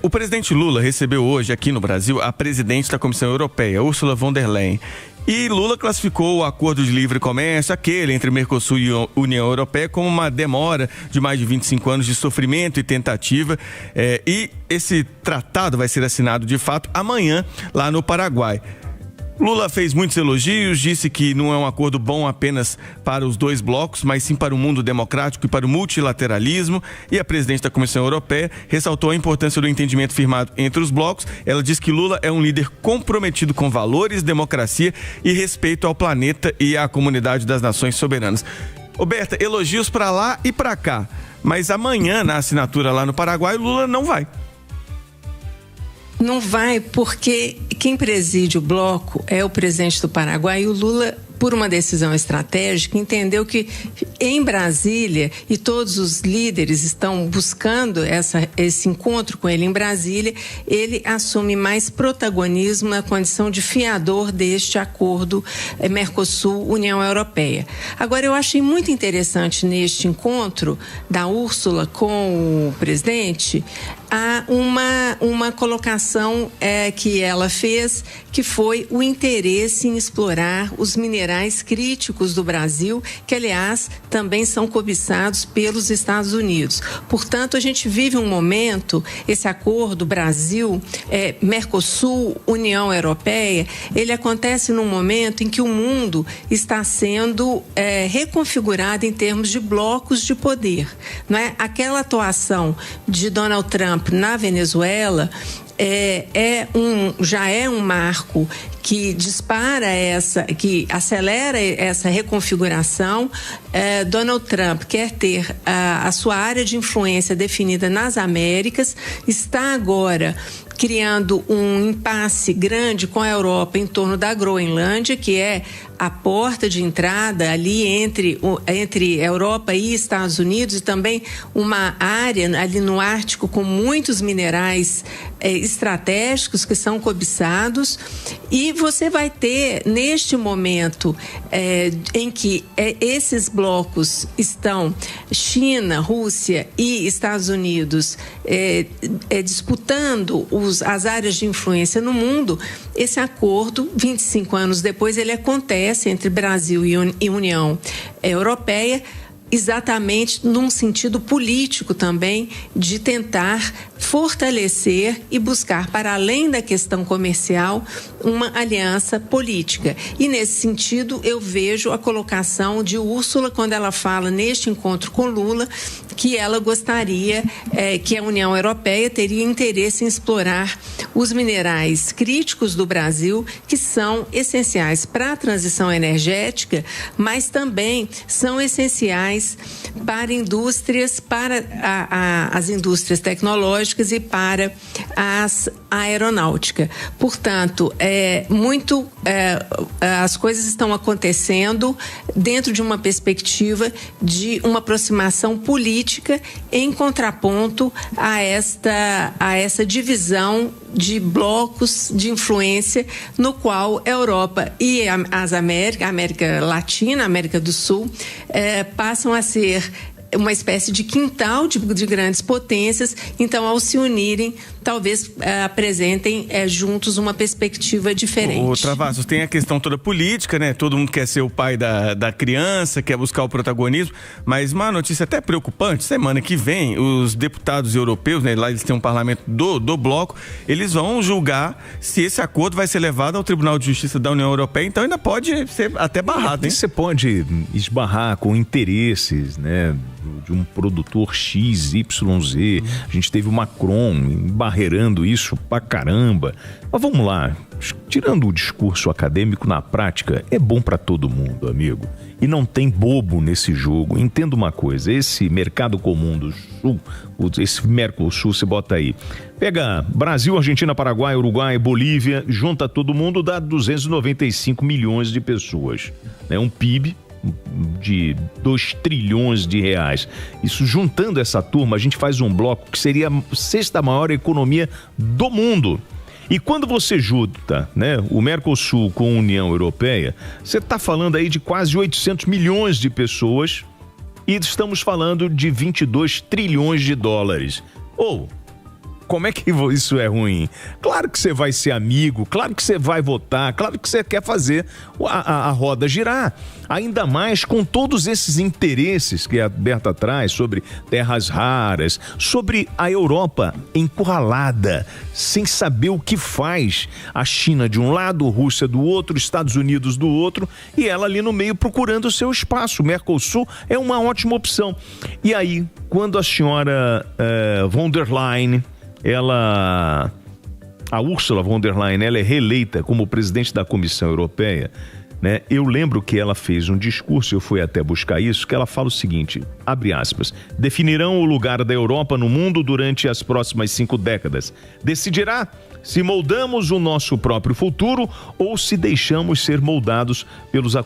O presidente Lula recebeu hoje aqui no Brasil a presidente da Comissão Europeia, Ursula von der Leyen. E Lula classificou o acordo de livre comércio, aquele entre Mercosul e União Europeia, como uma demora de mais de 25 anos de sofrimento e tentativa. E esse tratado vai ser assinado de fato amanhã lá no Paraguai. Lula fez muitos elogios, disse que não é um acordo bom apenas para os dois blocos, mas sim para o mundo democrático e para o multilateralismo. E a presidente da Comissão Europeia ressaltou a importância do entendimento firmado entre os blocos. Ela diz que Lula é um líder comprometido com valores, democracia e respeito ao planeta e à comunidade das nações soberanas. Berta, elogios para lá e para cá, mas amanhã, na assinatura lá no Paraguai, Lula não vai. Não vai porque quem preside o bloco é o presidente do Paraguai e o Lula, por uma decisão estratégica, entendeu que em Brasília, e todos os líderes estão buscando esse encontro com ele em Brasília, ele assume mais protagonismo na condição de fiador deste acordo Mercosul-União Europeia. Agora, eu achei muito interessante neste encontro da Úrsula com o presidente, há uma colocação que ela fez, que foi o interesse em explorar os minerais críticos do Brasil, que, aliás, também são cobiçados pelos Estados Unidos. Portanto, a gente vive um momento, esse acordo Brasil, Mercosul, União Europeia, ele acontece num momento em que o mundo está sendo reconfigurado em termos de blocos de poder, não é? Aquela atuação de Donald Trump na Venezuela já é um marco que que acelera essa reconfiguração. Donald Trump quer ter a sua área de influência definida nas Américas, está agora criando um impasse grande com a Europa em torno da Groenlândia, que é a porta de entrada ali entre Europa e Estados Unidos, e também uma área ali no Ártico com muitos minerais estratégicos que são cobiçados. E você vai ter, neste momento em que esses blocos estão, China, Rússia e Estados Unidos, disputando as áreas de influência no mundo, esse acordo, 25 anos depois, ele acontece entre Brasil e União Europeia, exatamente num sentido político também, de tentar fortalecer e buscar, para além da questão comercial, uma aliança política. E nesse sentido eu vejo a colocação de Úrsula quando ela fala neste encontro com Lula que ela gostaria que a União Europeia teria interesse em explorar os minerais críticos do Brasil, que são essenciais para a transição energética, mas também são essenciais para indústrias, para as indústrias tecnológicas e para a aeronáutica. Portanto, as coisas estão acontecendo dentro de uma perspectiva de uma aproximação política em contraponto a essa divisão de blocos de influência no qual a Europa e a América Latina, a América do Sul, passam a ser uma espécie de quintal de grandes potências. Então, ao se unirem, talvez apresentem juntos uma perspectiva diferente. Ô, Travassos, tem a questão toda política, né? Todo mundo quer ser o pai da criança, quer buscar o protagonismo, mas uma notícia até preocupante: semana que vem, os deputados europeus, né, lá eles têm um parlamento do bloco, eles vão julgar se esse acordo vai ser levado ao Tribunal de Justiça da União Europeia, então ainda pode ser até barrado, hein? Você pode esbarrar com interesses, né, de um produtor XYZ. A gente teve o Macron embarreirando isso pra caramba. Mas vamos lá, tirando o discurso acadêmico, na prática é bom pra todo mundo, amigo. E não tem bobo nesse jogo. Entenda uma coisa, esse mercado comum do Sul, esse Mercosul, você bota aí, pega Brasil, Argentina, Paraguai, Uruguai, Bolívia, junta todo mundo, dá 295 milhões de pessoas. É um PIB de 2 trilhões de reais. Isso, juntando essa turma, a gente faz um bloco que seria a 6ª maior economia do mundo. E quando você junta, né, o Mercosul com a União Europeia, você está falando aí de quase 800 milhões de pessoas e estamos falando de 22 trilhões de dólares. Como é que isso é ruim? Claro que você vai ser amigo, claro que você vai votar, claro que você quer fazer a roda girar. Ainda mais com todos esses interesses que a Berta traz sobre terras raras, sobre a Europa encurralada, sem saber o que faz. A China de um lado, Rússia do outro, Estados Unidos do outro, e ela ali no meio procurando o seu espaço. O Mercosul é uma ótima opção. E aí, quando a senhora von der Leyen, a Ursula von der Leyen, ela é reeleita como presidente da Comissão Europeia, né? Eu lembro que ela fez um discurso, eu fui até buscar isso, que ela fala o seguinte, abre aspas, definirão o lugar da Europa no mundo durante as próximas 5 décadas. Decidirá se moldamos o nosso próprio futuro ou se deixamos ser moldados pelos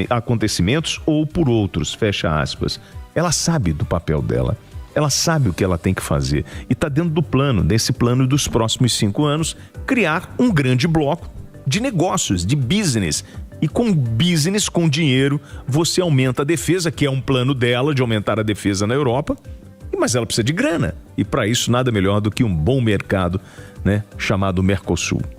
acontecimentos ou por outros, fecha aspas. Ela sabe do papel dela. Ela sabe o que ela tem que fazer e está dentro do plano, desse plano dos próximos 5 anos, criar um grande bloco de negócios, de business. E com business, com dinheiro, você aumenta a defesa, que é um plano dela de aumentar a defesa na Europa, mas ela precisa de grana. E para isso nada melhor do que um bom mercado, né, chamado Mercosul.